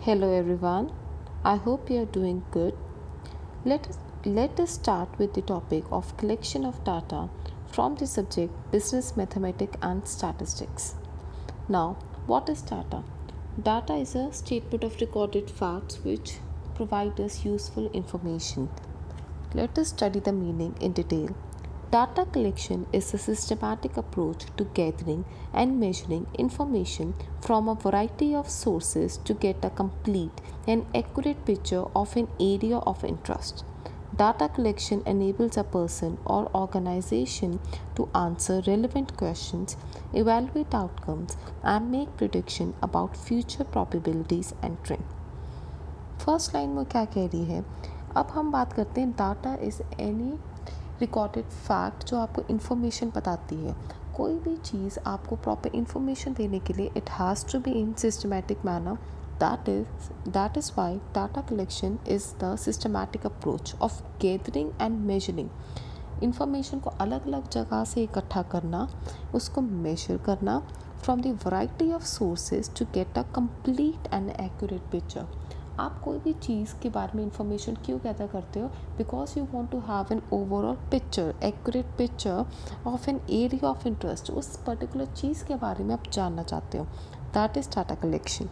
Hello everyone. I hope you are doing good. Let us start with the topic of collection of data from the subject business mathematics and statistics. Now, what is data? Data is a statement of recorded facts which provide us useful information. Let us study the meaning in detail. Data collection is a systematic approach to gathering and measuring information from a variety of sources to get a complete and accurate picture of an area of interest. Data collection enables a person or organization to answer relevant questions, evaluate outcomes, and make predictions about future probabilities and trends. First line में क्या कह रही है? अब हम बात करते हैं data is any recorded fact जो आपको इन्फॉर्मेशन बताती है. कोई भी चीज़ आपको प्रॉपर इन्फॉर्मेशन देने के लिए it has to be in systematic manner. That is why data collection is the systematic approach of gathering and measuring. Information को अलग अलग जगह से इकट्ठा करना, उसको मेजर करना from the variety of sources to get a complete and accurate picture. आप कोई भी चीज़ के बारे में इंफॉर्मेशन क्यों गैदर करते हो? Because you want to have an overall picture, accurate picture of an area of interest. उस पर्टिकुलर चीज़ के बारे में आप जानना चाहते हो. That is data collection.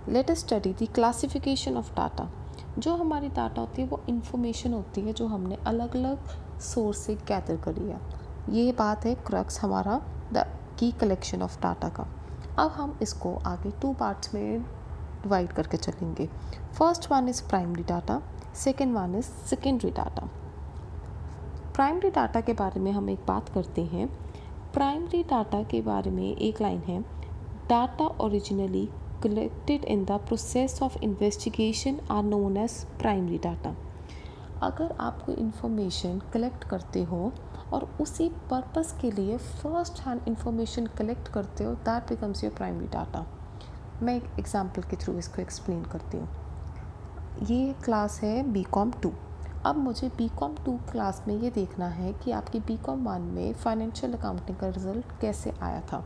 Let us study the classification of data. जो हमारी डाटा होती है वो इंफॉर्मेशन होती है जो हमने अलग अलग सोर्स से गैदर करी है. ये बात है क्रक्स हमारा the key collection of data का. अब हम इसको आगे टू पार्ट्स में डिवाइड करके चलेंगे. First one is primary data, second one is secondary data. Primary data के बारे में हम एक बात करते हैं. प्राइमरी डाटा के बारे में एक लाइन है, data originally collected in the process of investigation are known as primary data. अगर आप कोई इंफॉर्मेशन कलेक्ट करते हो और उसी पर्पस के लिए फर्स्ट हैंड इंफॉर्मेशन कलेक्ट करते हो, that becomes your primary data. मैं एक एग्जाम्पल के थ्रू इसको एक्सप्लेन करती हूँ. ये क्लास है BCom 2. अब मुझे BCom 2 क्लास में ये देखना है कि आपकी BCom 1 में फाइनेंशियल अकाउंटिंग का रिज़ल्ट कैसे आया था.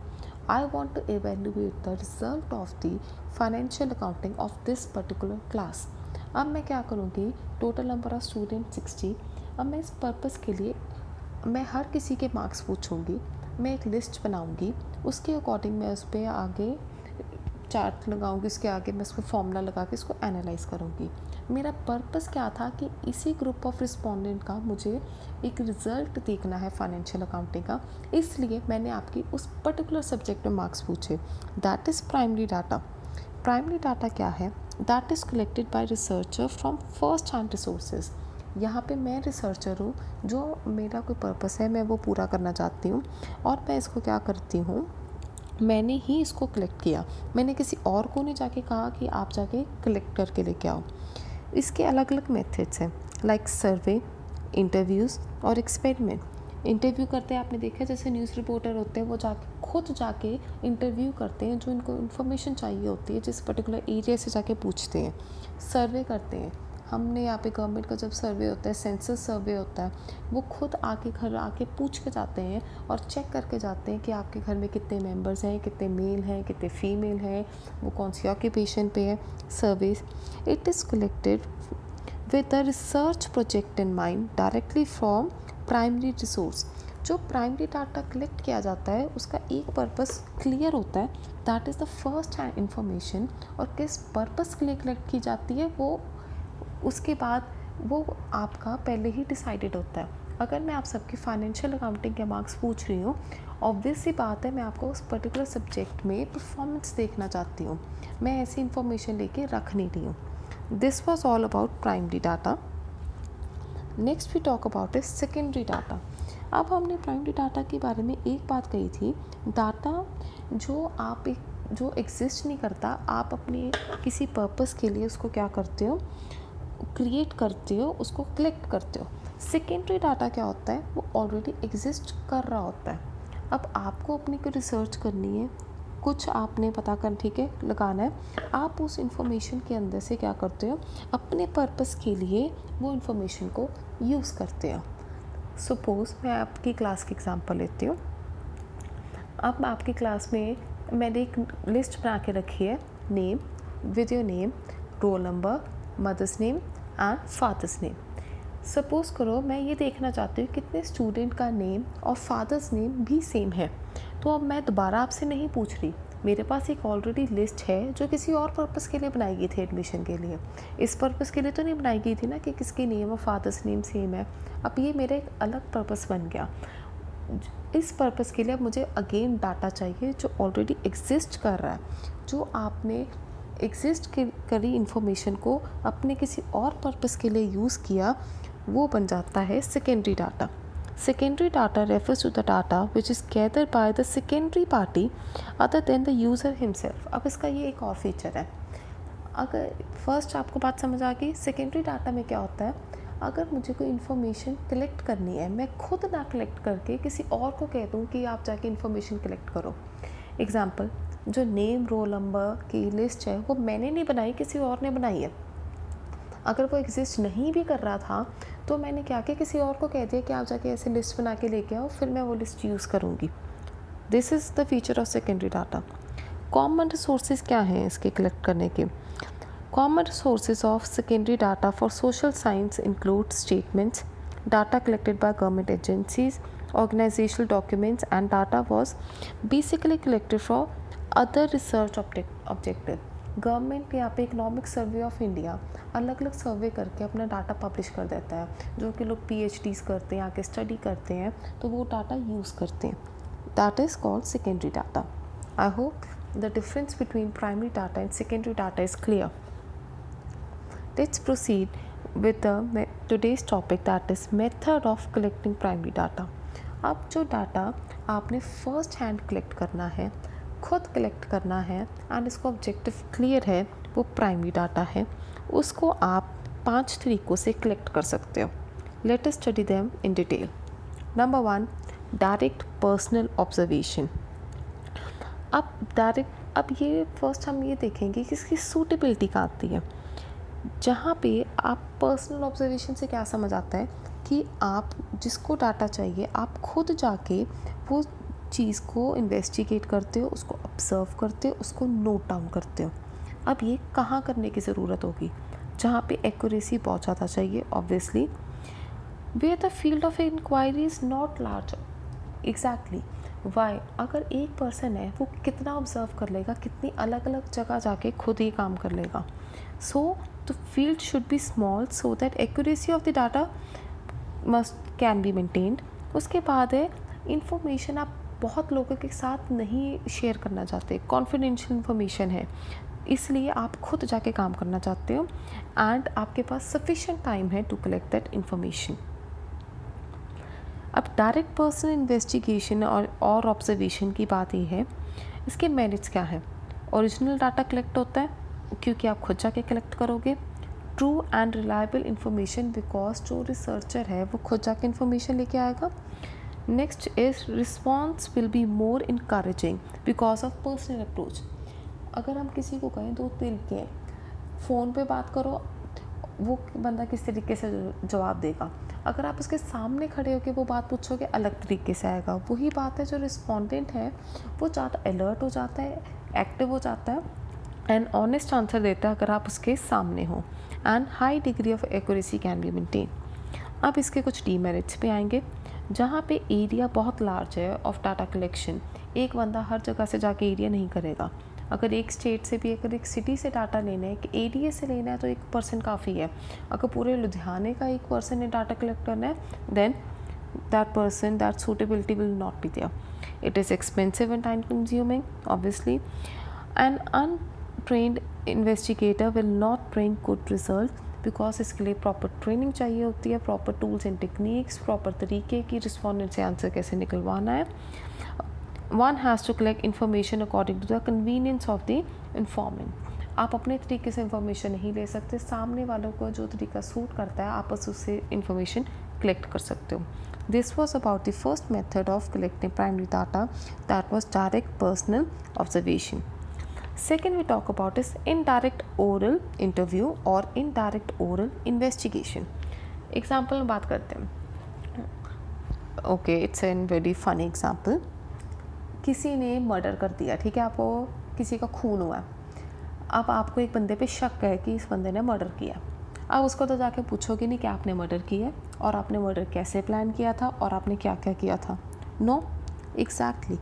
I want to evaluate the result of the financial accounting of this particular class. अब मैं क्या करूँगी, टोटल नंबर ऑफ स्टूडेंट 60. अब मैं इस पर्पस के लिए मैं हर किसी के मार्क्स पूछूँगी, मैं एक लिस्ट बनाऊँगी, उसके अकॉर्डिंग मैं उस पर आगे चार्ट लगाऊंगी, उसके आगे मैं उसको फॉर्मूला लगा के इसको एनालाइज करूंगी. मेरा पर्पस क्या था कि इसी ग्रुप ऑफ रिस्पोंडेंट का मुझे एक रिज़ल्ट देखना है फाइनेंशियल अकाउंटिंग का, इसलिए मैंने आपकी उस पर्टिकुलर सब्जेक्ट में मार्क्स पूछे. That is primary data. Primary data क्या है? That is collected by researcher from first hand resources. यहाँ पे मैं रिसर्चर हूँ, जो मेरा कोई पर्पस है मैं वो पूरा करना चाहती हूँ और मैं इसको क्या करती हूँ, मैंने ही इसको कलेक्ट किया. मैंने किसी और को नहीं जाके कहा कि आप जाके कलेक्ट करके लेके आओ. इसके अलग अलग मेथड्स हैं, लाइक सर्वे, इंटरव्यूज़ और एक्सपेरिमेंट. इंटरव्यू करते हैं, आपने देखा जैसे न्यूज़ रिपोर्टर होते हैं वो खुद जाके इंटरव्यू करते हैं जो इनको इन्फॉर्मेशन चाहिए होती है, जिस पर्टिकुलर एरिया से जाके पूछते हैं. सर्वे करते हैं, हमने यहाँ पे गवर्नमेंट का जब सर्वे होता है, सेंसस सर्वे होता है, वो खुद आके घर आके पूछ के जाते हैं और चेक करके जाते हैं कि आपके घर में कितने मेंबर्स हैं, कितने मेल हैं, कितने फीमेल हैं, वो कौन सी ऑक्यूपेशन पे है. Survey it is collected with the research project in mind directly from primary resource. जो प्राइमरी डाटा कलेक्ट किया जाता है उसका एक पर्पस क्लियर होता है, that is the first hand information. और किस पर्पस के लिए कलेक्ट की जाती है वो उसके बाद वो आपका पहले ही डिसाइडेड होता है. अगर मैं आप सबकी फाइनेंशियल अकाउंटिंग के मार्क्स पूछ रही हूँ, ऑब्वियस सी बात है मैं आपको उस पर्टिकुलर सब्जेक्ट में परफॉर्मेंस देखना चाहती हूँ, मैं ऐसी इन्फॉर्मेशन लेके रख नहीं रही हूँ. This was all about primary data. Next we talk about is secondary data. अब हमने प्राइमरी डाटा के बारे में एक बात कही थी, डाटा जो एग्जिस्ट नहीं करता, आप अपने किसी पर्पस के लिए उसको क्या करते हो, क्रिएट करते हो, उसको कलेक्ट करते हो. सेकेंडरी डाटा क्या होता है, वो ऑलरेडी एग्जिस्ट कर रहा होता है. अब आपको अपनी को रिसर्च करनी है, कुछ आपने पता कर ठीक है लगाना है, आप उस इंफॉर्मेशन के अंदर से क्या करते हो, अपने पर्पस के लिए वो इंफॉर्मेशन को यूज़ करते हो. सपोज़ मैं आपकी क्लास की एग्जांपल लेती हूँ. अब आपकी क्लास में मैंने एक लिस्ट बना के रखी है, name, with your name, roll number, mother's name and father's name. Suppose करो मैं ये देखना चाहती हूँ कितने स्टूडेंट का नेम और फादर्स नेम भी सेम है, तो अब मैं दोबारा आपसे नहीं पूछ रही, मेरे पास एक ऑलरेडी लिस्ट है जो किसी और पर्पज़ के लिए बनाई गई थी, एडमिशन के लिए। इस पर्पज़ के लिए तो नहीं बनाई गई थी ना कि किसकी नेम और फादर्स नेम सेम है। अब ये मेरा एक अलग पर्पज़ बन गया। इस पर्पज़ के लिए अब मुझे अगेन डाटा चाहिए जो ऑलरेडी एग्जिस्ट कर रहा है, जो आपने एग्जिस्ट करी इन्फॉर्मेशन को अपने किसी और पर्पज़ के लिए यूज़ किया, वो बन जाता है secondary data. Secondary data refers to the data which is gathered by the secondary party other than the user himself. अब इसका ये एक और फीचर है। अगर फर्स्ट आपको बात समझ आ गई, सेकेंडरी डाटा में क्या होता है, अगर मुझे कोई इन्फॉर्मेशन कलेक्ट करनी है, मैं खुद ना कलेक्ट करके किसी और को कह दूँ कि आप जाके इन्फॉर्मेशन कलेक्ट करो। एग्ज़ाम्पल, जो नेम रोल नंबर की लिस्ट है वो मैंने नहीं बनाई, किसी और ने बनाई है। अगर वो एग्जिस्ट नहीं भी कर रहा था तो मैंने क्या किया, किसी और को कह दिया कि आप जाके ऐसे लिस्ट बना के लेके आओ, फिर मैं वो लिस्ट यूज़ करूँगी। This is the feature of secondary data. Common resources क्या हैं इसके कलेक्ट करने के? Common resources of secondary data for social science include statements, data collected by government agencies, organizational documents and data was basically collected for other research objective. Government यहाँ पे economic survey of India अलग अलग सर्वे करके अपना data publish कर देता है, जो कि लोग PhDs करते हैं, आके स्टडी करते हैं, तो वो डाटा यूज़ करते हैं। That is called secondary data. I hope the difference between primary data and secondary data is clear. Let's proceed with the today's topic, that is method of collecting primary data. अब जो data आपने first hand collect करना है, खुद collect करना है and इसको objective clear है, वो प्राइमरी डाटा है, उसको आप 5 तरीक़ों से कलेक्ट कर सकते हो. Let us study them in detail. Number 1, direct personal observation. अब ये फर्स्ट हम ये देखेंगे कि इसकी सूटेबिलिटी कहाँ आती है. जहाँ पे आप पर्सनल ऑब्जर्वेशन से क्या समझ आता है कि आप जिसको डाटा चाहिए आप खुद जाके वो चीज़ को इन्वेस्टिगेट करते हो, उसको ऑब्ज़र्व करते हो, उसको नोट डाउन करते हो. अब ये कहाँ करने की ज़रूरत होगी? जहाँ पे एक्यूरेसी बहुत ज़्यादा चाहिए, obviously. Where the field of inquiry is not large. Exactly why. अगर एक पर्सन है वो कितना ऑब्ज़र्व कर लेगा, कितनी अलग अलग जगह जाके खुद ही काम कर लेगा. सो the field should be small so that accuracy of the data can be maintained. उसके बाद है इंफॉर्मेशन आप बहुत लोगों के साथ नहीं शेयर करना चाहते, कॉन्फिडेंशियल इंफॉर्मेशन है, इसलिए आप खुद जाके काम करना चाहते हो एंड आपके पास सफिशिएंट टाइम है टू कलेक्ट दैट इंफॉर्मेशन. अब डायरेक्ट पर्सनल इन्वेस्टिगेशन और ऑब्जर्वेशन की बात ये है, इसके मेरिट्स क्या है? ओरिजिनल डाटा कलेक्ट होता है क्योंकि आप खुद जाके कलेक्ट करोगे. True and reliable information because जो रिसर्चर है वो खुद जाके इन्फॉर्मेशन लेके आएगा. Next is response will be more encouraging because of personal approach. अगर हम किसी को कहें 2 तरीके हैं, फ़ोन पे बात करो, वो बंदा किस तरीके से जवाब देगा. अगर आप उसके सामने खड़े होकर वो बात पूछोगे, अलग तरीके से आएगा. वही बात है, जो रिस्पॉन्डेंट है वो ज़्यादा अलर्ट हो जाता है, एक्टिव हो जाता है एंड ऑनेस्ट आंसर देता है अगर आप उसके सामने हो and high degree of accuracy can be maintain. अब इसके कुछ डीमेरिट्स पे आएंगे. जहाँ पे एरिया बहुत लार्ज है ऑफ डाटा कलेक्शन, एक बंदा हर जगह से जाके एरिया नहीं करेगा. अगर एक स्टेट से भी, अगर एक सिटी से डाटा लेना है, एक एरिया से लेना है, तो 1 पर्सन काफ़ी है. अगर पूरे लुधियाने का 1 पर्सन ने डाटा कलेक्ट करना है, then that suitability will not be there. It is expensive and time consuming, obviously. An untrained investigator will not bring good result because इसके लिए प्रॉपर ट्रेनिंग चाहिए होती है, proper tools and techniques, proper तरीके की respondent से answer कैसे निकलवाना है. One has to collect information according to the convenience of the informant. आप अपने तरीके से इन्फॉर्मेशन नहीं ले सकते, सामने वालों को जो तरीका सूट करता है आप उससे इन्फॉर्मेशन कलेक्ट कर सकते हो. This was about the first method of collecting primary data, that was direct personal observation. Second we talk about is indirect oral interview और indirect oral investigation. Example में बात करते हैं. Okay, it's a very funny example. किसी ने murder कर दिया, ठीक है, आपको किसी का खून हुआ. अब आपको एक बंदे पे शक है कि इस बंदे ने मर्डर किया, अब उसको तो जाके पूछोगे नहीं कि आपने मर्डर किया है और आपने मर्डर कैसे प्लान किया था और आपने क्या क्या किया था। No, exactly.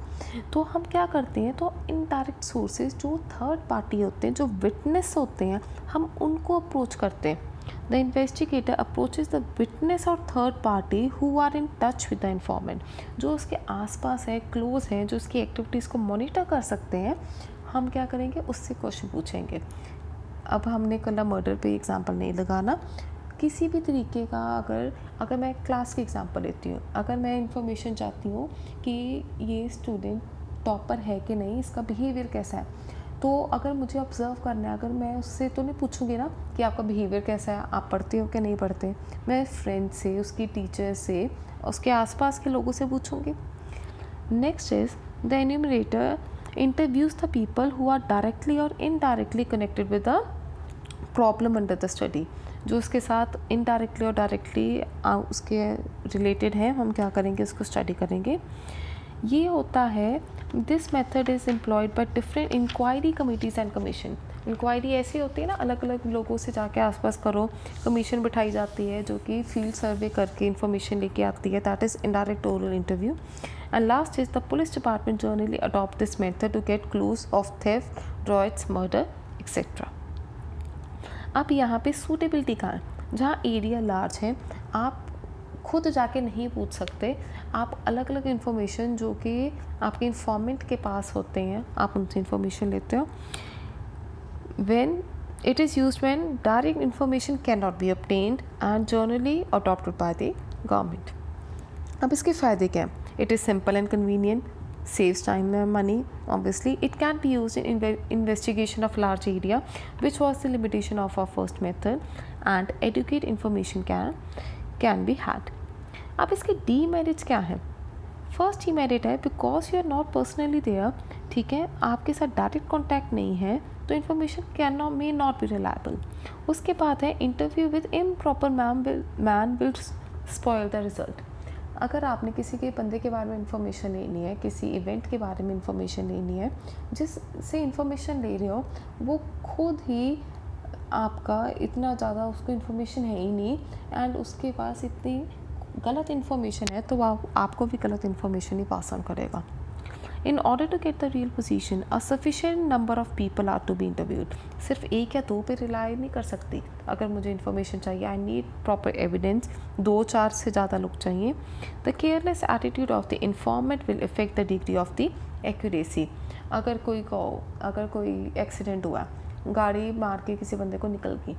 तो हम क्या करते हैं, तो इनडायरेक्ट सोर्सेज जो थर्ड पार्टी होते हैं, जो विटनेस होते हैं, हम उनको अप्रोच करते हैं। The investigator approaches the witness और third party who are in touch with the informant, जो उसके आसपास है, क्लोज हैं, जो उसकी एक्टिविटीज़ को मॉनिटर कर सकते हैं। हम क्या करेंगे, उससे क्वेश्चन पूछेंगे। अब हमने कल मर्डर पे एग्जांपल नहीं लगाना, किसी भी तरीके का अगर मैं क्लास की एग्जांपल लेती हूँ, अगर मैं इंफॉर्मेशन चाहती हूँ कि ये स्टूडेंट टॉपर है कि नहीं, इसका बिहेवियर कैसा है, तो अगर मुझे ऑब्ज़र्व करना है, अगर मैं उससे तो नहीं पूछूंगी ना कि आपका बिहेवियर कैसा है, आप पढ़ते हो कि नहीं पढ़ते, मैं फ्रेंड से, उसकी टीचर से, उसके आसपास के लोगों से पूछूंगी। Next is the enumerator interviews the people who are directly और indirectly connected with the problem under the study, जो उसके साथ इनडायरेक्टली और डायरेक्टली उसके रिलेटेड है, हम क्या करेंगे, उसको स्टडी करेंगे। ये होता है, this method is employed by different inquiry committees and commission. Inquiry ऐसी होती है ना, अलग अलग लोगों से जाके आसपास करो, कमीशन बिठाई जाती है जो कि फील्ड सर्वे करके इन्फॉर्मेशन लेके आती है, that is indirect oral interview. And last is the police department generally adopt this method to get clues of theft, droids, murder etcetera. अब यहाँ पे सूटेबिलिटी कहाँ है, जहाँ एरिया लार्ज है, आप खुद जाके नहीं पूछ सकते, आप अलग अलग इन्फॉर्मेशन जो कि आपके इन्फॉर्मेंट के पास होते हैं, आप उनसे इन्फॉर्मेशन लेते हो। When it is used when direct information can not B obtained and generally adopted by the government. अब इसके फ़ायदे क्या हैं, it is simple and convenient, saves time and money. Obviously it can be used in investigation of large area, which was the limitation of our first method, and adequate information can be had. अब इसके demerits क्या हैं? First demerit है because you are not personally there, ठीक है, आपके साथ direct contact नहीं है, तो information may not be reliable. उसके बाद है interview with improper man will spoil the result. अगर आपने किसी के बंदे के बारे में इंफॉर्मेशन लेनी है, किसी इवेंट के बारे में इंफॉर्मेशन लेनी है, जिससे इंफॉर्मेशन ले रहे हो वो खुद ही आपका इतना ज़्यादा उसको इन्फॉर्मेशन है ही नहीं, एंड उसके पास इतनी गलत इन्फॉर्मेशन है, तो वो आपको भी गलत इन्फॉर्मेशन ही पास ऑन करेगा। In order to get the real position a sufficient number of people are to be interviewed. सिर्फ एक या दो पे रिलाई नहीं कर सकती, अगर मुझे इन्फॉर्मेशन चाहिए, आई नीड प्रॉपर एविडेंस, 2-4 से ज़्यादा लोग चाहिए। The careless attitude of the informant will effect the degree of the accuracy. अगर कोई एक्सीडेंट हुआ, गाड़ी मार के किसी बंदे को निकल गई,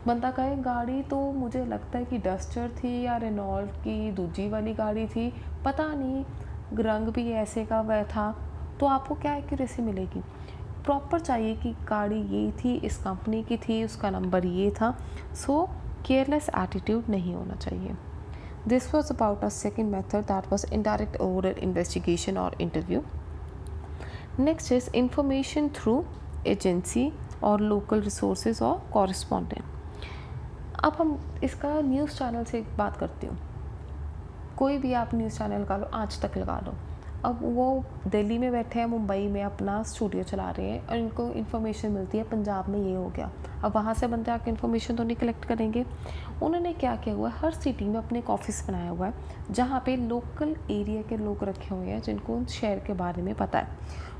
बंदा कहे गाड़ी तो मुझे लगता है कि डस्टर थी या रेनॉल्ट की दूजी वाली गाड़ी थी, पता नहीं, रंग भी ऐसे का वह था, तो आपको क्या एक्यूरेसी मिलेगी? प्रॉपर चाहिए कि गाड़ी ये थी, इस कंपनी की थी, उसका नंबर ये था। सो केयरलेस एटीट्यूड नहीं होना चाहिए। This was about a second method, that was indirect oral investigation और interview. Next is information through agency और लोकल रिसोर्सेज और कॉरेस्पॉन्डेंट। अब हम इसका न्यूज़ चैनल से बात करती हूँ। कोई भी आप न्यूज़ चैनल लगा लो, आज तक लगा लो, अब वो दिल्ली में बैठे हैं, मुंबई में अपना स्टूडियो चला रहे हैं और इनको इन्फॉर्मेशन मिलती है पंजाब में ये हो गया, अब वहाँ से बंदे आके इन्फॉर्मेशन तो नहीं कलेक्ट करेंगे। उन्होंने क्या किया हुआ है, हर सिटी में अपने एक ऑफिस बनाया हुआ है जहाँ पे लोकल एरिया के लोग रखे हुए हैं जिनको उन शहर के बारे में पता है,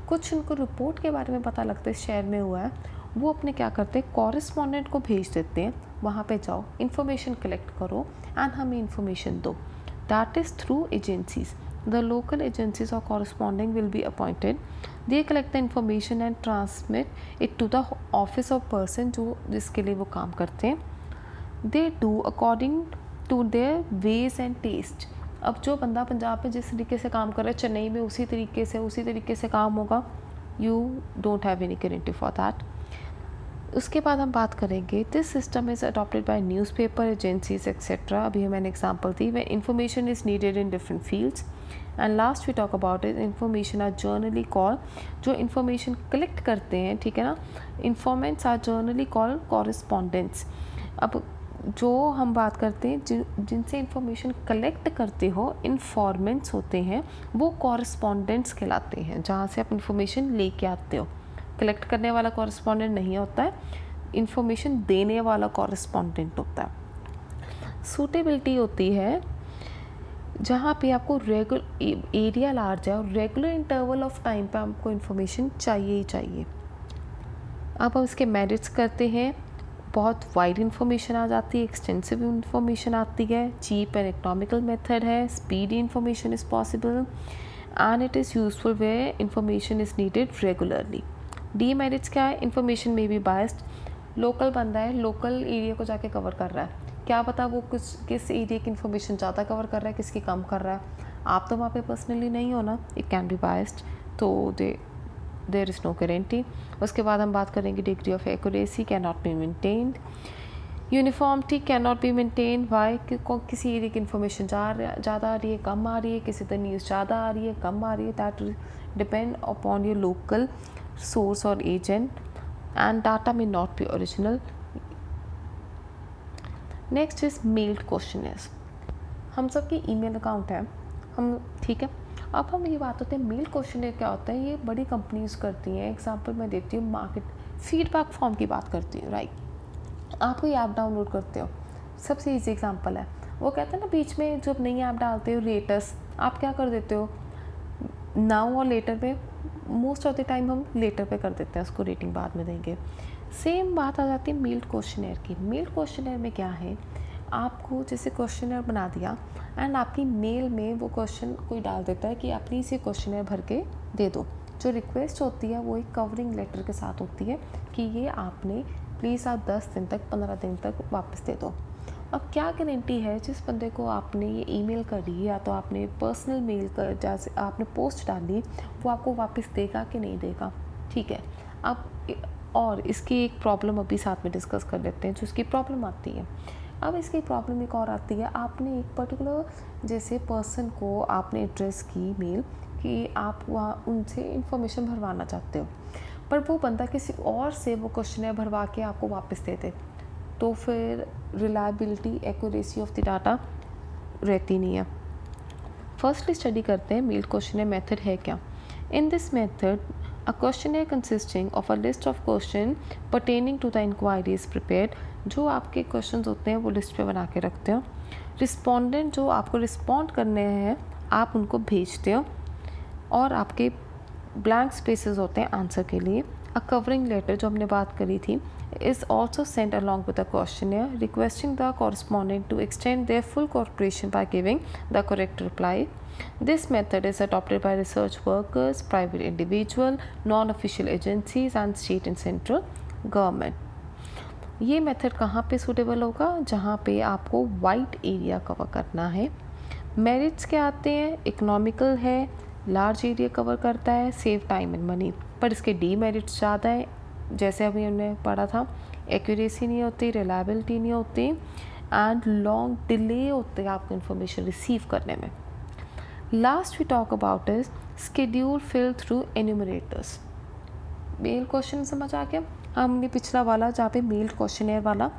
कुछ उनको रिपोर्ट के बारे में पता लगता है शहर में हुआ है, वो अपने क्या करते हैं, कॉरेस्पॉन्डेंट को भेज देते हैं, वहाँ पे जाओ, इन्फॉर्मेशन कलेक्ट करो एंड हमें इन्फॉर्मेशन दो। That is through agencies. The local agencies or corresponding will be appointed. They collect the information and transmit it to the office of person जो जिसके लिए वो काम करते हैं। They do according to their ways and taste. अब जो बंदा पंजाब में जिस तरीके से काम कर रहा है, चेन्नई में उसी तरीके से काम होगा। You don't have any guarantee for that. उसके बाद हम बात करेंगे, this system is adopted by newspaper agencies etcetera. अभी मैंने एग्जांपल दी, way information is needed in different fields. And last we talk about is information are generally call, जो information collect करते हैं, ठीक है ना, informants are generally call correspondents. अब जो हम बात करते हैं, जिनसे इन्फॉर्मेशन कलेक्ट करते हो, इन्फॉर्मेंट्स होते हैं, वो कॉरेस्पॉन्डेंट्स कहलाते हैं, जहाँ से आप इन्फॉर्मेशन लेके आते हो, कलेक्ट करने वाला कॉरेस्पॉन्डेंट नहीं होता है, इंफॉर्मेशन देने वाला कॉरेस्पॉन्डेंट होता है। सूटेबिलिटी होती है जहाँ पे आपको एरिया लार्ज है और रेगुलर इंटरवल ऑफ टाइम पे आपको इन्फॉर्मेशन चाहिए ही चाहिए। अब हम इसके मेरिट्स करते हैं। बहुत वाइड इन्फॉर्मेशन आ जाती है, एक्सटेंसिव इन्फॉर्मेशन आती है, चीप एंड इकोनॉमिकल मेथड है, speedy information is possible and it is useful way information is needed regularly. Demerits क्या है? इन्फॉर्मेशन में भी बायस्ड, लोकल बंदा है, लोकल एरिया को जाके कवर कर रहा है, क्या पता वो किस एरिया की इन्फॉर्मेशन ज़्यादा कवर कर रहा है, किसकी कम कर रहा है, आप तो वहाँ पे पर्सनली नहीं हो ना, इट कैन बी बायस्ड, तो देयर इज़ नो गारंटी। उसके बाद हम बात करेंगे degree of accuracy can not be maintained, uniformity can not be maintain, why किसी एरिया की इन्फॉर्मेशन ज़्यादा आ रही है, कम आ रही है, किसी तरह न्यूज़ ज़्यादा आ रही है, कम आ रही है, that depend upon your local source और agent and data may not be original. Next is mailed questionnaires. हम सब की ईमेल अकाउंट है, हम ठीक है। अब हम ये बात होते हैं मेल क्वेश्चनर क्या होता है, ये बड़ी कंपनीज करती हैं। एग्जांपल मैं देती हूँ, मार्केट फीडबैक फॉर्म की बात करती हूँ, राइट। आप कोई ऐप डाउनलोड करते हो, सबसे ईजी एग्जांपल है, वो कहते हैं ना बीच में जब नई ऐप डालते हो रेटस, आप क्या कर देते हो, नाउ और लेटर पे, मोस्ट ऑफ द टाइम हम लेटर पे कर देते हैं, उसको रेटिंग बाद में देंगे। सेम बात आ जाती है मेल्ड क्वेश्चनर की। मेल्ड क्वेश्चनर में क्या है, आपको जैसे क्वेश्चनर बना दिया एंड आपकी मेल में वो क्वेश्चन कोई डाल देता है कि आप प्लीज़ ये क्वेश्चनर भर के दे दो। जो रिक्वेस्ट होती है वो एक कवरिंग लेटर के साथ होती है कि ये आपने प्लीज़ आप 10 दिन तक 15 दिन तक वापस दे दो। अब क्या गारंटी है जिस बंदे को आपने ये ईमेल करी या तो आपने पर्सनल मेल कर जैसे आपने पोस्ट डाली, वो आपको वापस देगा कि नहीं देगा, ठीक है। अब और इसकी एक प्रॉब्लम अभी साथ में डिस्कस कर लेते हैं जो इसकी प्रॉब्लम आती है। अब इसकी प्रॉब्लम एक और आती है, आपने एक पर्टिकुलर जैसे पर्सन को आपने एड्रेस की मेल कि आप वहाँ उनसे इंफॉर्मेशन भरवाना चाहते हो, पर वो बंदा किसी और से वो क्वेश्चनर भरवा के आपको वापस दे दे, तो फिर reliability accuracy of the data रहती नहीं है। फर्स्टली स्टडी करते हैं मेल क्वेश्चनर मेथड है क्या। In this method a questionnaire consisting of a list of question pertaining to the inquiry is prepared। जो आपके क्वेश्चंस होते हैं वो लिस्ट पे बना के रखते हो। रिस्पोंडेंट जो आपको रिस्पॉन्ड करने हैं आप उनको भेजते हो और आपके ब्लैंक स्पेसेस होते हैं आंसर के लिए। अ कवरिंग लेटर जो हमने बात करी थी is also sent along with the questionnaire requesting the correspondent to extend their full cooperation by giving the correct reply। This method is adopted by research workers, private individual, non-official agencies and state and central government। ये method कहाँ पे suitable होगा, जहाँ पे आपको wide area cover करना है। Merits क्या आते हैं, इकोनॉमिकल है, लार्ज एरिया कवर करता है, सेव टाइम एंड मनी, पर इसके डीमेरिट्स ज़्यादा है। जैसे अभी हमने पढ़ा था, एक्यूरेसी नहीं होती, रिलायबिलिटी नहीं होती एंड लॉन्ग डिले होते हैं आपको इन्फॉर्मेशन रिसीव करने में। Last we talk about is schedule fill through enumerators. Mail question समझ आ गया, हमने पिछला वाला जहाँ पे मेल क्वेश्चनर वाला,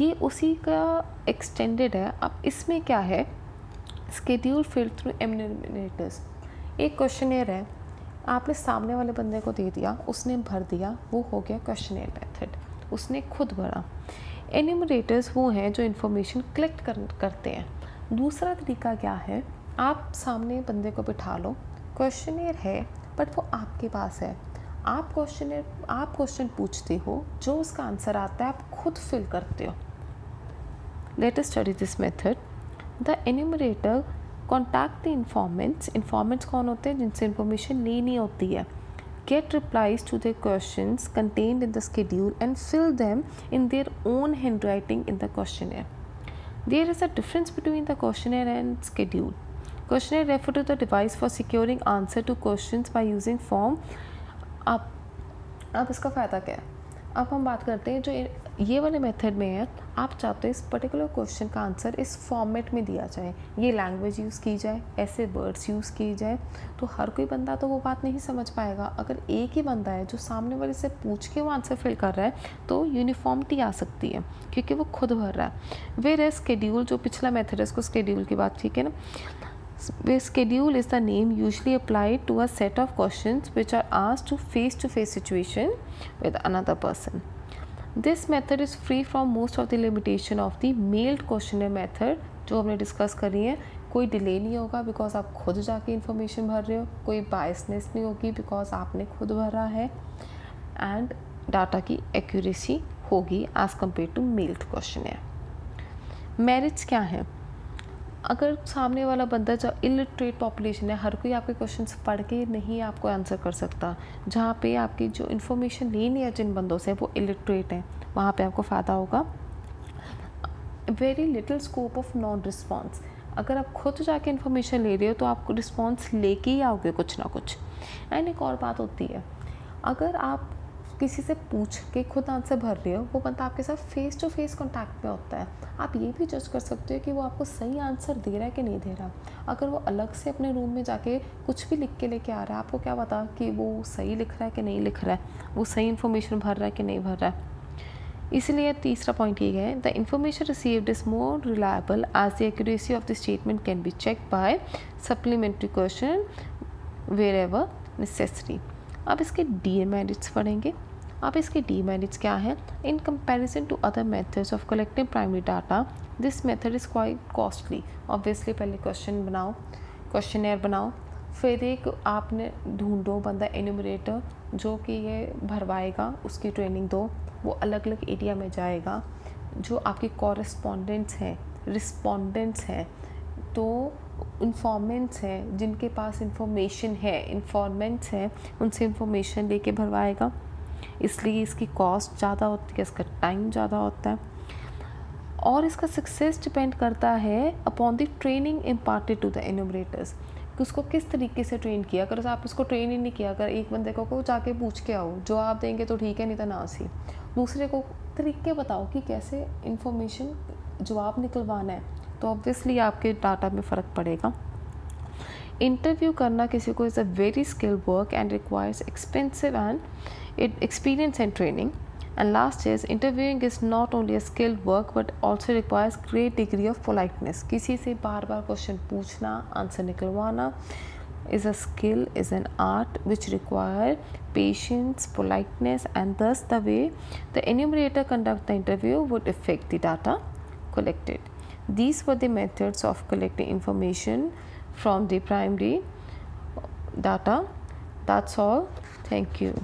ये उसी का एक्सटेंडेड है। अब इसमें क्या है, स्केड्यूल फिल थ्रू एन्यूमरेटर्स। एक क्वेश्चनर है, आपने सामने वाले बंदे को दे दिया, उसने भर दिया, वो हो गया क्वेश्चनर मेथड, उसने खुद भरा। एन्यूमरेटर्स वो हैं जो इन्फॉर्मेशन कलेक्ट करते हैं। दूसरा तरीका क्या है, आप सामने बंदे को बिठा लो, क्वेश्चनर है बट वो आपके पास है, आप क्वेश्चन पूछते हो, जो उसका आंसर आता है आप खुद फिल करते हो। Let us study this method. The enumerator contact the informants कौन होते हैं, जिनसे इन्फॉर्मेशन लेनी होती है। Get replies to the questions contained in the schedule and fill them in their own hand writing in the questionnaire. There is a difference between the questionnaire and schedule. Questionnaire refer to the device for securing answer to questions by using form. अब इसका फ़ायदा क्या है, अब हम बात करते हैं जो ये वाले मेथड में है, आप चाहते हो इस पर्टिकुलर क्वेश्चन का आंसर इस फॉर्मेट में दिया जाए, ये लैंग्वेज यूज़ की जाए, ऐसे वर्ड्स यूज़ किए जाए, तो हर कोई बंदा तो वो बात नहीं समझ पाएगा। अगर एक ही बंदा है जो सामने वाले से पूछ के वो आंसर फिल कर रहा है तो यूनिफॉर्मिटी आ सकती है क्योंकि वो खुद भर रहा है। वेयर है स्केड्यूल, जो पिछला मेथड है, इसको स्केड्यूल की बात, ठीक है ना। Schedule is the name usually applied to a set of questions which are asked to face situation with another person. This method is free from most of the limitation of the mailed questionnaire method जो हमने discuss करी है. कोई delay नहीं होगा because आप खुद जाके इन्फॉर्मेशन भर रहे हो, कोई बायसनेस नहीं होगी बिकॉज आपने खुद भरा है, एंड डाटा की एक्यूरेसी होगी as compare to mailed questionnaire. Merits क्या है? अगर सामने वाला बंदा जो इलिटरेट पॉपुलेशन है, हर कोई आपके क्वेश्चंस पढ़ के नहीं आपको आंसर कर सकता, जहाँ पे आपकी जो इन्फॉर्मेशन लेनी है जिन बंदों से वो इलिटरेट हैं, वहाँ पे आपको फ़ायदा होगा. Very little scope of non response. अगर आप खुद जाके इन्फॉर्मेशन ले रहे हो तो आपको रिस्पॉन्स लेके ही आओगे कुछ ना कुछ. एंड एक और बात होती है, अगर आप किसी से पूछ के खुद आंसर भर रहे हो, वो बंदा आपके साथ फेस टू फेस कॉन्टैक्ट में होता है. आप ये भी जज कर सकते हो कि वो आपको सही आंसर दे रहा है कि नहीं दे रहा. अगर वो अलग से अपने रूम में जाके कुछ भी लिख के लेके आ रहा है, आपको क्या पता कि वो सही लिख रहा है कि नहीं लिख रहा है, वो सही इन्फॉर्मेशन भर रहा है कि नहीं भर रहा है. इसलिए तीसरा पॉइंट ये है, the information received is more reliable as the accuracy of the statement can be check by supplementary question wherever necessary. अब इसके डीमेरिट्स पढ़ेंगे. अब इसके डीमेरिट्स क्या है? In comparison to other methods of collecting primary data, this method is quite costly. Obviously पहले question बनाओ, questionnaire बनाओ, फिर एक आपने ढूंढो बंदा एन्यूमरेटर जो कि ये भरवाएगा, उसकी ट्रेनिंग दो, वो अलग अलग एरिया में जाएगा. जो आपके कॉरेस्पॉन्डेंट्स हैं, रिस्पॉन्डेंट्स हैं, तो इन्फॉर्मेंट्स हैं जिनके पास इंफॉर्मेशन है, इन्फॉर्मेंट्स हैं, उनसे इंफॉर्मेशन लेके भरवाएगा. इसलिए इसकी कॉस्ट ज़्यादा होती है, इसका टाइम ज़्यादा होता है. और इसका सक्सेस डिपेंड करता है upon the training imparted to the enumerators, कि उसको किस तरीके से ट्रेन किया. अगर आप उसको ट्रेन ही नहीं किया, अगर एक बंदे को जाके पूछ के आओ, जवाब देंगे तो ठीक है, नहीं तो ना सी. दूसरे को तरीके बताओ कि कैसे इन्फॉर्मेशन जवाब निकलवाना है, तो ऑब्वियसली आपके डाटा में फ़र्क पड़ेगा. इंटरव्यू करना किसी को is a very skill work and requires expensive and experience and training. And last is, interviewing is not only a skilled work but also requires great degree of politeness. किसी से बार बार question पूछना, answer निकलवाना is a skill, is an art which require patience, politeness, and thus the way the enumerator conduct the interview would affect the data collected. These were the methods of collecting information from the primary data. That's all. Thank you.